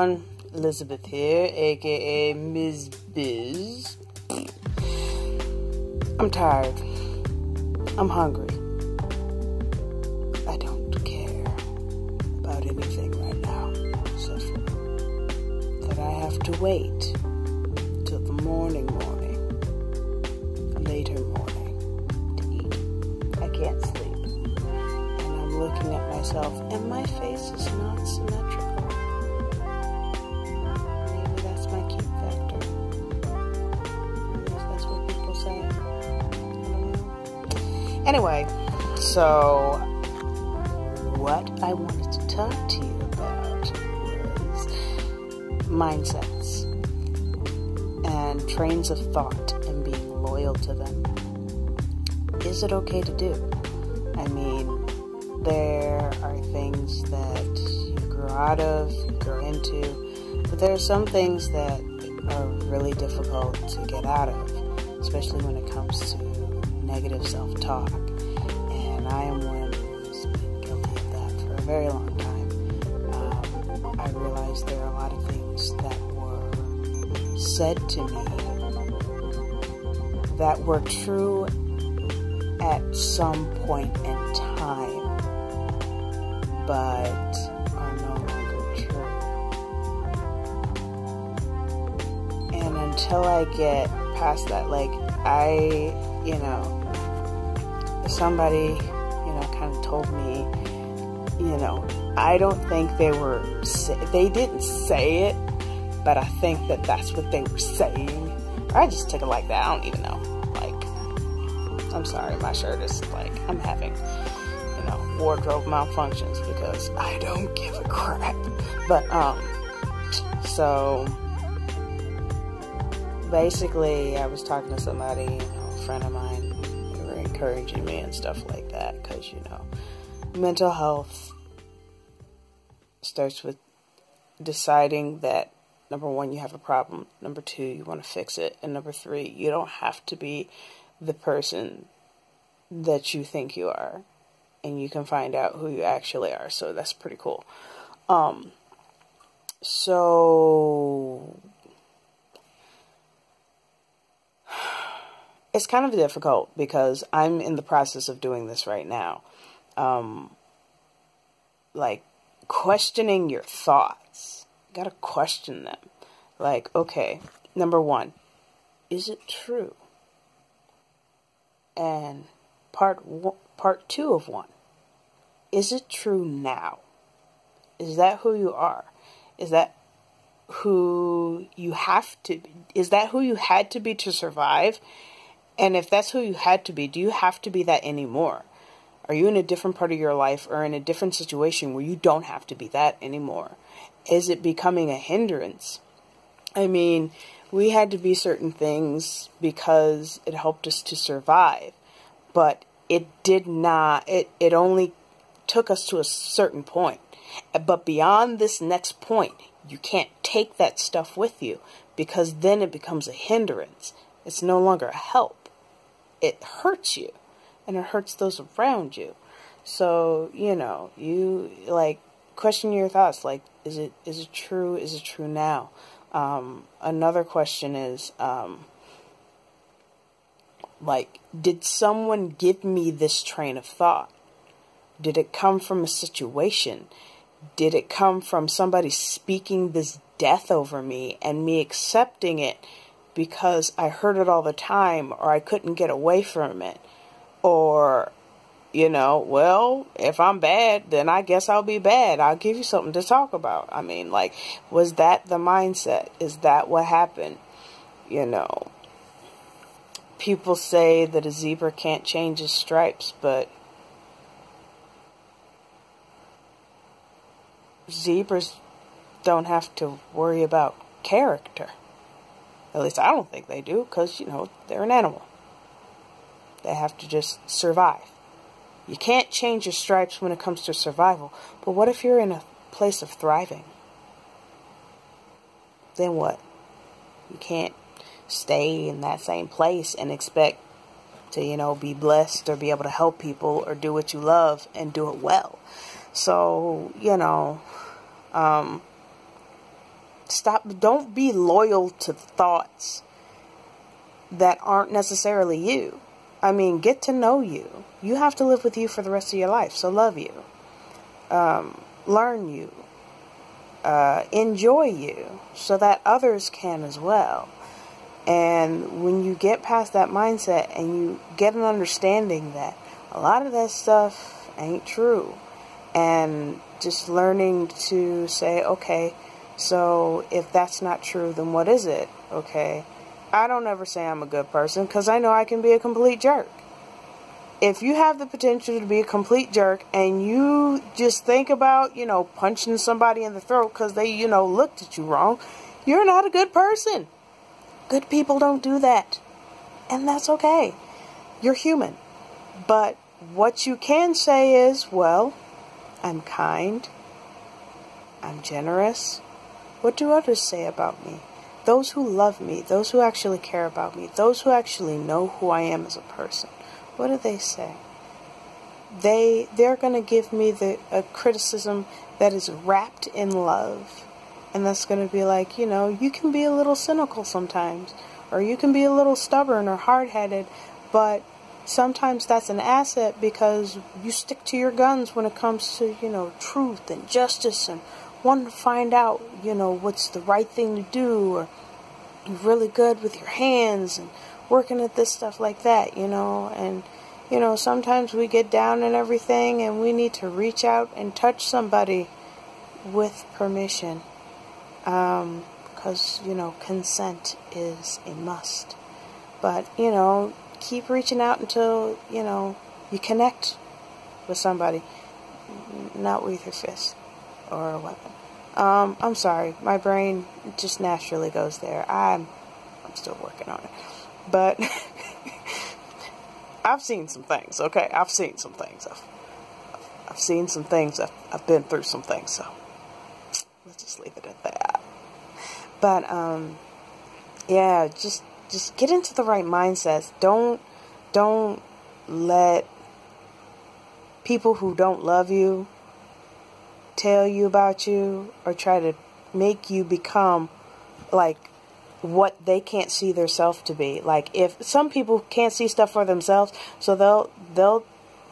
everyone, Elizabeth here, aka Ms. Biz. I'm tired. I'm hungry. I don't care about anything right now, except for that I have to wait till the later morning, to eat. I can't sleep. And I'm looking at myself, and my face is not symmetrical. Maybe that's my cute factor. That's what people say. I don't know. Anyway, so what I wanted to talk to you about was mindsets and trains of thought and being loyal to them. Is it okay to do? I mean, there are things that you grow out of, you grow into, but there are some things that are really difficult to get out of, especially when it comes to negative self-talk. And I am one who's been guilty of that for a very long time. I realized there are a lot of things that were said to me that were true at some point in time, but are no longer true. And until I get past that, like, somebody, kind of told me, I don't think they didn't say it, but I think that that's what they were saying. I just took it like that. I don't even know. I'm sorry, my shirt is I'm having, wardrobe malfunctions because I don't give a crap. But, so, basically, I was talking to somebody, a friend of mine, they were encouraging me and stuff like that, because, mental health starts with deciding that, number one, you have a problem, number two, you want to fix it, and number three, you don't have to be the person that you think you are, and you can find out who you actually are. So that's pretty cool. So it's kind of difficult because I'm in the process of doing this right now. Questioning your thoughts. You gotta question them. Okay, number one, is it true? And part two of one, is it true now? Is that who you are? Is that who you have to be? Is that who you had to be to survive? And if that's who you had to be, do you have to be that anymore? Are you in a different part of your life or in a different situation where you don't have to be that anymore? Is it becoming a hindrance? I mean, we had to be certain things because it helped us to survive, but it did not, it only took us to a certain point. But beyond this next point, you can't take that stuff with you because then it becomes a hindrance. It's no longer a help. It hurts you and it hurts those around you. So, you question your thoughts. Is it true? Is it true now? Another question is, did someone give me this train of thought? Did it come from a situation? Did it come from somebody speaking this death over me and me accepting it because I heard it all the time or I couldn't get away from it? Or, well, if I'm bad, then I guess I'll be bad. I'll give you something to talk about. I mean, was that the mindset? Is that what happened? People say that a zebra can't change his stripes, but zebras don't have to worry about character. At least I don't think they do, because, they're an animal. They have to just survive. You can't change your stripes when it comes to survival, but what if you're in a place of thriving? Then what? You can't stay in that same place and expect to, be blessed or be able to help people or do what you love and do it well. So, don't be loyal to thoughts that aren't necessarily you. I mean, get to know you. You have to live with you for the rest of your life, so love you. Learn you. Enjoy you, so that others can as well. And when you get past that mindset and you get an understanding that a lot of that stuff ain't true, and just learning to say, okay, so if that's not true, then what is it? Okay, I don't ever say I'm a good person, because I know I can be a complete jerk. If you have the potential to be a complete jerk and you just think about, punching somebody in the throat because they, looked at you wrong, you're not a good person. Good people don't do that. And that's okay. You're human. But what you can say is, well, I'm kind. I'm generous. What do others say about me? Those who love me, those who actually care about me, those who actually know who I am as a person. What do they say? They're going to give me a criticism that is wrapped in love. And that's going to be like, you can be a little cynical sometimes. Or you can be a little stubborn or hard-headed. But sometimes that's an asset because you stick to your guns when it comes to, truth and justice and wanting to find out, what's the right thing to do. Or you're really good with your hands and working at this stuff like that, and, sometimes we get down and everything and we need to reach out and touch somebody with permission, because, consent is a must, but, keep reaching out until, you connect with somebody, not with your fist or a weapon. I'm sorry, my brain just naturally goes there. I'm still working on it. But I've seen some things, okay? I've seen some things. I've seen some things. I've been through some things, so let's just leave it at that. But, yeah, just get into the right mindsets. Don't let people who don't love you tell you about you or try to make you become like what they can't see themselves to be. Like, if some people can't see stuff for themselves, so they'll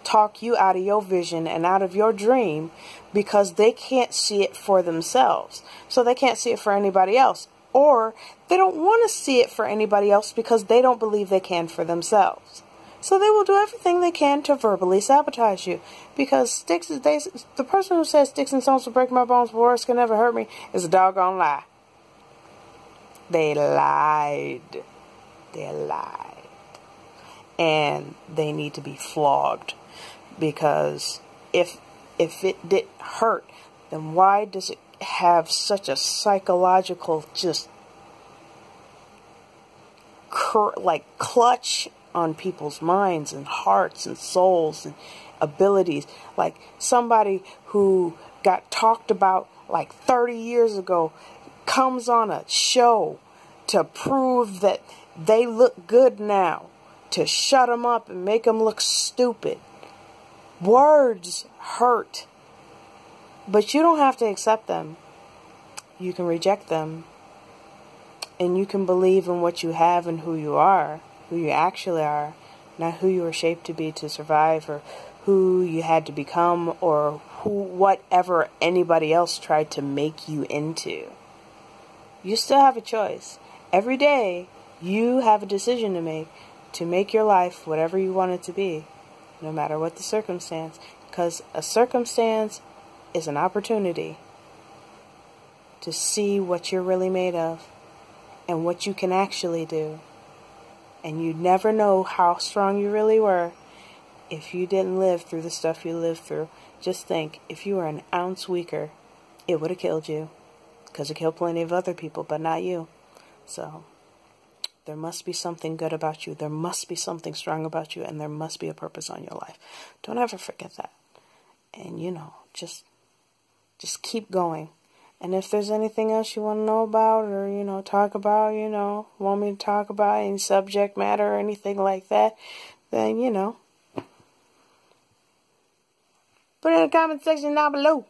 talk you out of your vision and out of your dream because they can't see it for themselves. So they can't see it for anybody else. Or they don't want to see it for anybody else because they don't believe they can for themselves. So they will do everything they can to verbally sabotage you. Because the person who says sticks and stones will break my bones, but words can never hurt me, is a doggone lie. They lied. They lied. And they need to be flogged. Because if it didn't hurt, then why does it have such a psychological just clutch on people's minds and hearts and souls and abilities? Like somebody who got talked about like 30 years ago comes on a show to prove that they look good now, to shut them up and make them look stupid. Words hurt, but you don't have to accept them. You can reject them, and you can believe in what you have and who you are, who you actually are, not who you were shaped to be to survive, or who you had to become, or whatever anybody else tried to make you into. You still have a choice. Every day, you have a decision to make your life whatever you want it to be, no matter what the circumstance. Because a circumstance is an opportunity to see what you're really made of and what you can actually do. And you'd never know how strong you really were if you didn't live through the stuff you lived through. Just think, if you were an ounce weaker, it would have killed you. Because it killed plenty of other people, but not you. So, there must be something good about you. There must be something strong about you. And there must be a purpose on your life. Don't ever forget that. And, just keep going. And if there's anything else you want to know about or, talk about, want me to talk about any subject matter or anything like that, then, put it in the comment section down below.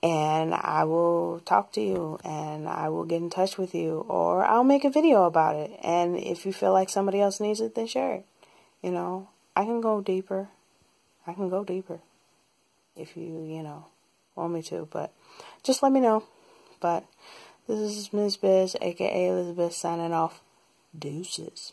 and I will talk to you, and I will get in touch with you, or I'll make a video about it. And if you feel like somebody else needs it, then share it. You know, I can go deeper. I can go deeper if you want me to, but just let me know. But this is Ms. Biz, aka Elizabeth, signing off. Deuces.